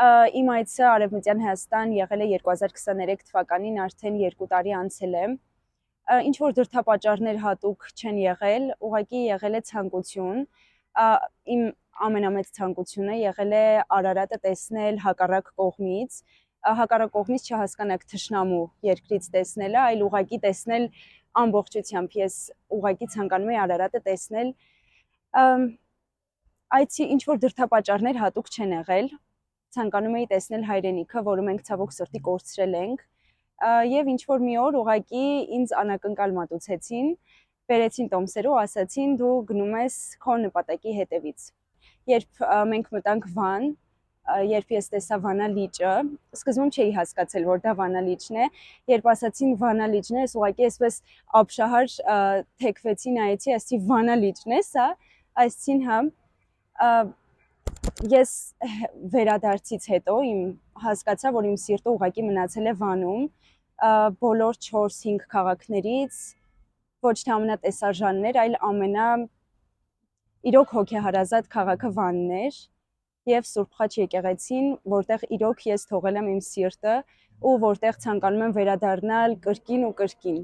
Իմ այցը Արևմտյան Հայաստան եղել է 2023 թվականին, արդեն 2 տարի անցել է։ Ինչ որ դրդապատճառներ հատուկ չեն եղել, ուղղակի եղել է ցանկություն։ Իմ ամենամեծ ցանկությունը եղել է Արարատը տեսնել հակառակ կողմից, հակառակ կողմից չհասկանաք թշնամու երկրից տեսնելը, այլ ուղղակի տեսնել ամբողջությամբ։ Ես ուղղակի ցանկանում եմ Արարատը տեսնել։ Այցի ինչ որ դրդապատճառներ հատուկ չեն եղել։ Ցանկանում էի տեսնել հայրենիքը, որը մենք ցավոք սրտի կորցրել ենք, եւ ինչ որ մի օր ուղղակի ինձ անակնկալ մատուցեցին, բերեցին տոմսերով, ասացին դու գնում ես քո նպատակի հետևից։ Երբ մենք մտանք Վան, երբ ես տեսա Վանա լիճը, սկզբում չէի հասկացել, որ դա Վանա լիճն է, երբ ասացին Վանա լիճն է, ես ուղղակի այսպես ապշահար թեքվեցի, նայեցի, ասեցի Վանա լիճն է սա, այսինքն հա ես վերադարձից հետո հասկացա, որ իմ սիրտը ուղղակի մնացել է Վանում, բոլոր 4-5 քաղաքներից, ոչ թե ամենատեսարժաններ, այլ իրոք հոգեհարազատ քաղաքը Վանն էր եւ Սուրբ Խաչ եկեղեցին, որտեղ իրոք ես թողել եմ իմ սիրտը ու որտեղ ցանկանում եմ վերադառնալ կրկին ու կրկին։